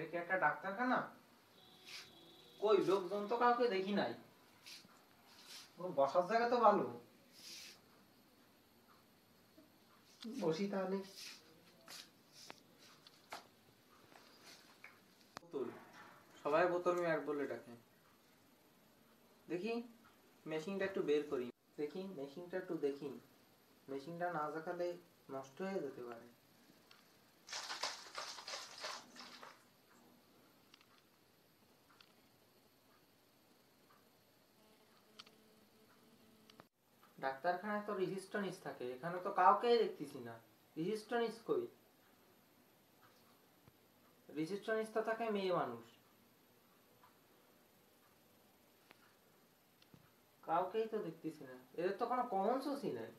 এটা কি একটা ডাক্তারখানা? কই লোকজন তো কাউকে দেখি নাই। বসার জায়গা তো ভালো, বসি তাহলে। বোতল, সবাই বোতল মিয়ার বলে ডাকে। দেখি মেশিনটা একটু বের করি, দেখি মেশিনটা একটু দেখি। মেশিনটা না দেখালে নষ্ট হয়ে যেতে পারে। ডাক্তারখানায় তো রিসিস্টনিস থাকে, এখানে তো কাউকেই দেখতেছি না। রিসিস্টনিস কই? রিসিস্টনিস তো থাকে মেয়ে মানুষ, কাউকেই তো দেখতেছি না। এদের তো কোনো কমন সেন্সই নাই।